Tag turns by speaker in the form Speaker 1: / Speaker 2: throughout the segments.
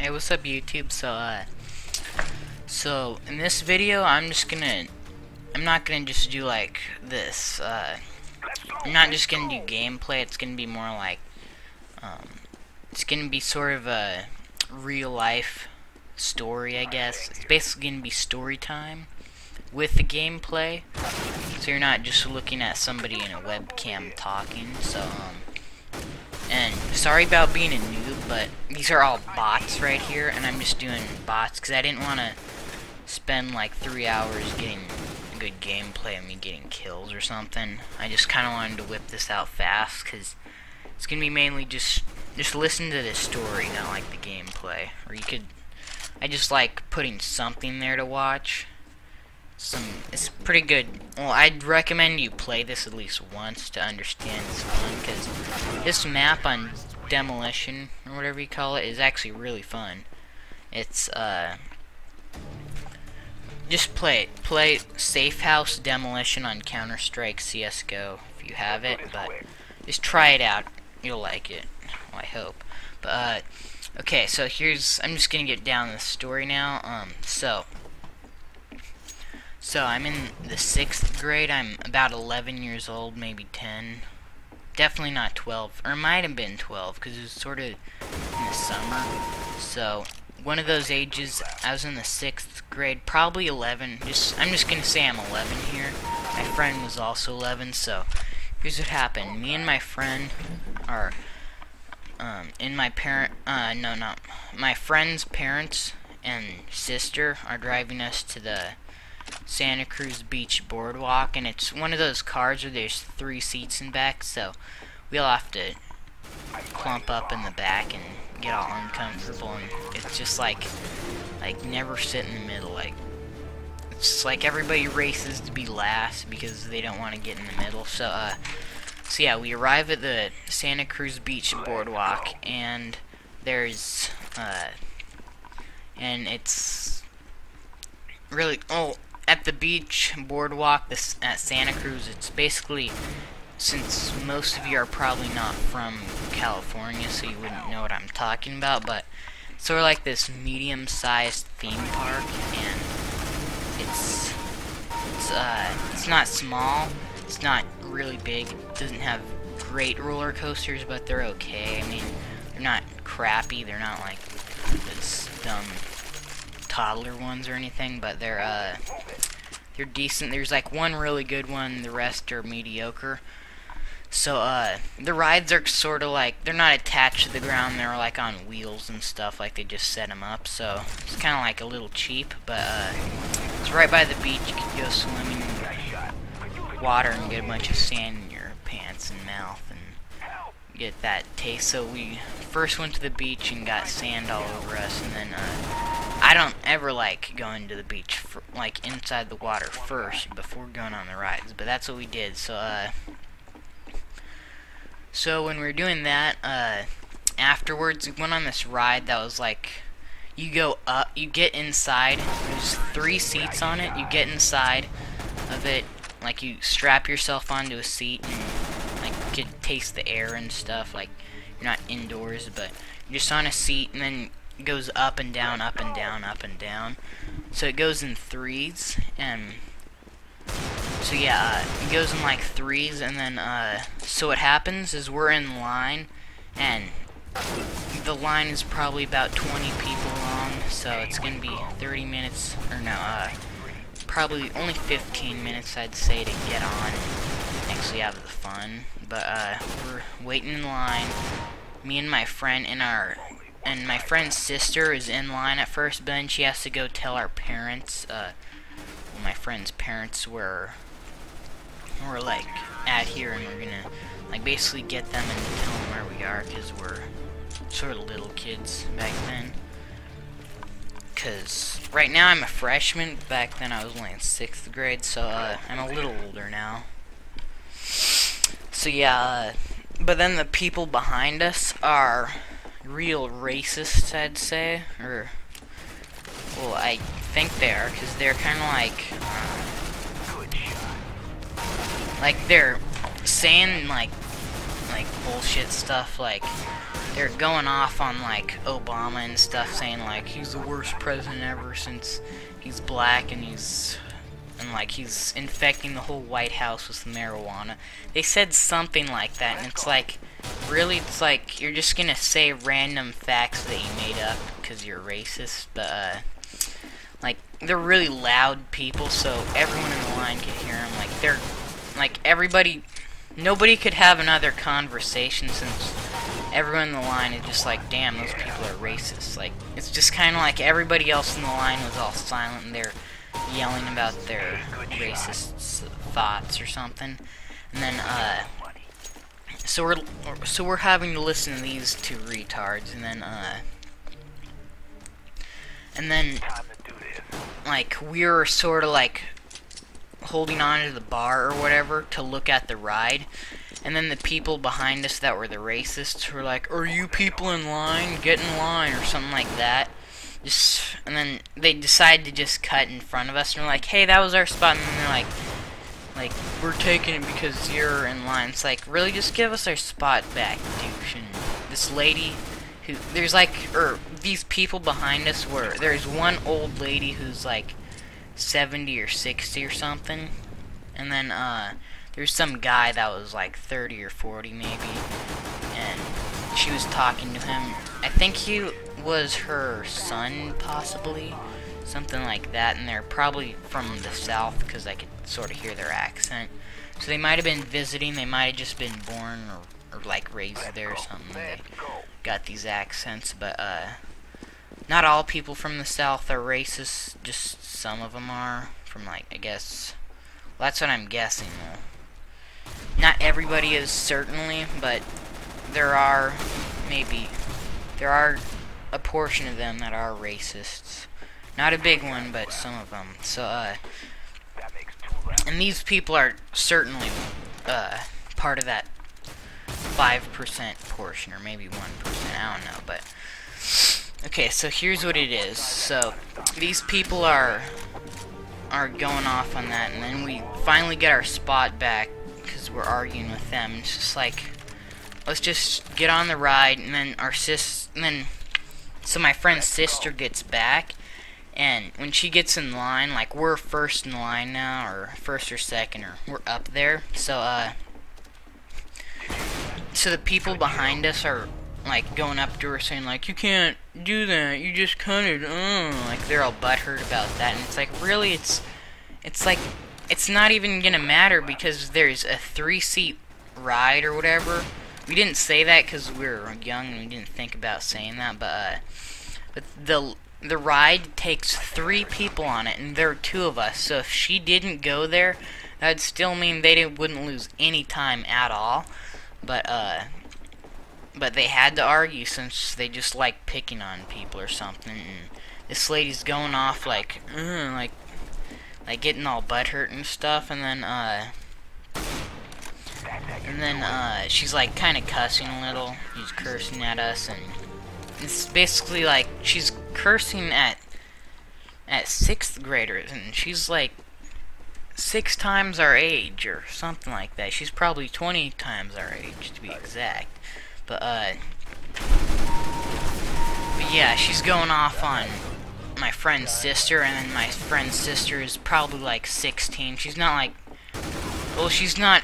Speaker 1: Hey, what's up, YouTube? So in this video, I'm not gonna just do like this. I'm not just gonna do gameplay. It's gonna be more like, it's gonna be sort of a real life story, I guess. It's basically gonna be story time with the gameplay, so you're not just looking at somebody in a webcam talking. And sorry about being a noob, but these are all bots right here, and I'm just doing bots because I didn't want to spend like 3 hours getting good gameplay of me getting kills or something. I just kind of wanted to whip this out fast because it's gonna be mainly just listen to the story, not like the gameplay. Or I just like putting something there to watch. It's pretty good. Well, I'd recommend you play this at least once to understand it's fun, because this map on Demolition, or whatever you call it, is actually really fun. It's, just play it. Play Safe House Demolition on Counter-Strike CSGO if you have it, but just try it out. You'll like it. Well, I hope. But, okay, so I'm just gonna get down to the story now. So I'm in the 6th grade. I'm about 11 years old, maybe 10. Definitely not 12, or it might have been 12 because it was sort of in the summer. So one of those ages, I was in the 6th grade, probably 11. I'm just gonna say I'm 11 here. My friend was also 11. So here's what happened. Me and my friend are my friend's parents and sister are driving us to the Santa Cruz Beach boardwalk, and it's one of those cars where there's 3 seats in back, so we'll have to clump up in the back and get all uncomfortable, and it's just like never sit in the middle. Like, it's like everybody races to be last because they don't want to get in the middle. So yeah, we arrive at the Santa Cruz Beach boardwalk, and there's and it's really at the beach boardwalk at Santa Cruz, it's basically, since most of you are probably not from California, so you wouldn't know what I'm talking about, but it's sort of like this medium-sized theme park, and it's not small, it's not really big, it doesn't have great roller coasters, but they're okay. I mean, they're not crappy, they're not like this dumb toddler ones or anything, but they're decent. There's like one really good one, the rest are mediocre. So the rides are sort of like, they're not attached to the ground, they're like on wheels and stuff, like they just set them up, so it's kind of like a little cheap, but it's right by the beach. You can go swimming in the water and get a bunch of sand in your pants and mouth and get that taste. So we first went to the beach and got sand all over us, and then I don't ever like going to the beach like inside the water first before going on the rides, but that's what we did. So when we were doing that, afterwards we went on this ride that was like, you go up, you get inside, there's 3 seats on it, you get inside of it, like you strap yourself onto a seat and like you could taste the air and stuff, like you're not indoors, but you're just on a seat, and then it goes up and down, up and down, up and down. So it goes in 3s, and so yeah, it goes in like 3s, and then so what happens is we're in line, and the line is probably about 20 people long, so it's gonna be 30 minutes, or no, probably only 15 minutes, I'd say, to get on and actually have the fun. But we're waiting in line, me and my friend, and my friend's sister is in line at first, but then she has to go tell our parents. Well, my friend's parents were like at here, and we're gonna like basically get them and tell them where we are, because we're sort of little kids back then. Because right now I'm a freshman, back then I was only in 6th grade, so I'm a little older now. So yeah, but then the people behind us are real racists, I'd say, or, well, I think they are, because they're kind of like they're saying like bullshit stuff, like they're going off on like Obama and stuff, saying like he's the worst president ever since he's black and he's infecting the whole White House with marijuana. They said something like that, and it's like, really, it's like you're just gonna say random facts that you made up because you're racist, but like they're really loud people, so everyone in the line can hear them. Like they're like nobody could have another conversation since everyone in the line is just like, damn, those people are racist. Like it's just kind of like everybody else in the line was all silent and they're yelling about their racist thoughts or something, and then so we're having to listen to these two retards, and then like we were sort of like holding on to the bar or whatever to look at the ride, and then the people behind us that were the racists were like, "Are you people in line? Get in line," or something like that. And then they decided to just cut in front of us, and we're like, "Hey, that was our spot," and then they're like, "We're taking it because you're in line." It's like, really, just give us our spot back, douche. And this lady, these people behind us there's one old lady who's like 70 or 60 or something, and then there's some guy that was like 30 or 40 maybe, and she was talking to him. I think he was her son, possibly, something like that, and they're probably from the South because I could sort of hear their accent. So they might have been visiting, they might have just been born or like raised there or something. They got these accents, but not all people from the South are racist, just some of them are, from like, I guess, well, that's what I'm guessing though. Not everybody is, certainly, but there are a portion of them that are racists. Not a big one, but some of them. So, and these people are certainly part of that 5% portion, or maybe 1%, I don't know, but okay, so here's what it is. So these people are going off on that, and then we finally get our spot back because we're arguing with them. It's just like, let's just get on the ride, and then so my friend's sister gets back, and when she gets in line, like we're first in line now, or first or second, or we're up there. So so the people behind us are like going up to her saying like, "You can't do that, you just cut it," like they're all butthurt about that, and it's like, really, it's like, it's not even gonna matter because there's a 3-seat ride or whatever. We didn't say that because we were young and we didn't think about saying that, but the ride takes 3 people on it, and there are 2 of us. So if she didn't go there, that'd still mean they wouldn't lose any time at all. But they had to argue since they just like picking on people or something. And this lady's going off like getting all butthurt and stuff, and then she's like kind of cussing a little. She's cursing at us, and it's basically like she's cursing at 6th graders, and she's like 6 times our age or something like that. She's probably 20 times our age to be exact. But yeah, she's going off on my friend's sister, and then my friend's sister is probably like 16. She's not like, well, she's not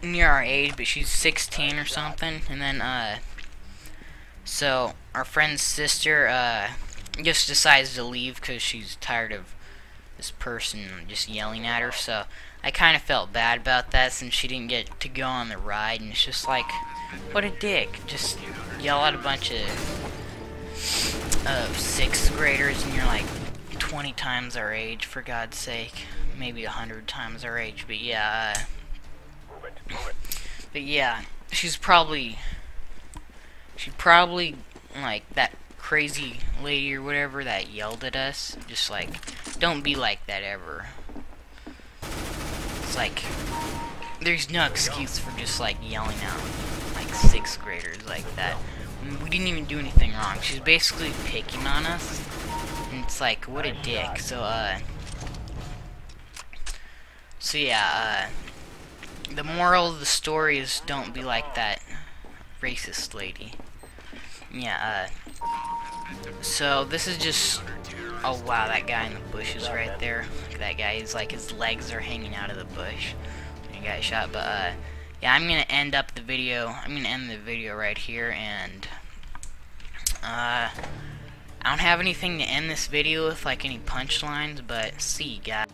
Speaker 1: near our age, but she's 16 or something. And then so our friend's sister just decides to leave because she's tired of this person just yelling at her. So I kind of felt bad about that since she didn't get to go on the ride, and it's just like, what a dick, just yell at a bunch of 6th graders, and you're like 20 times our age, for God's sake, maybe 100 times our age. But yeah, she probably like that crazy lady or whatever that yelled at us. Just like, don't be like that ever. It's like, there's no excuse for just like yelling out like 6th graders like that. I mean, we didn't even do anything wrong. She's basically picking on us, and it's like, what a dick. So yeah, the moral of the story is, don't be like that racist lady. yeah, so this is just, oh wow, that guy in the bush is right there. Look at that guy, he's like, his legs are hanging out of the bush. He got shot, but yeah, I'm gonna end the video right here, and I don't have anything to end this video with, like any punchlines, but see you guys.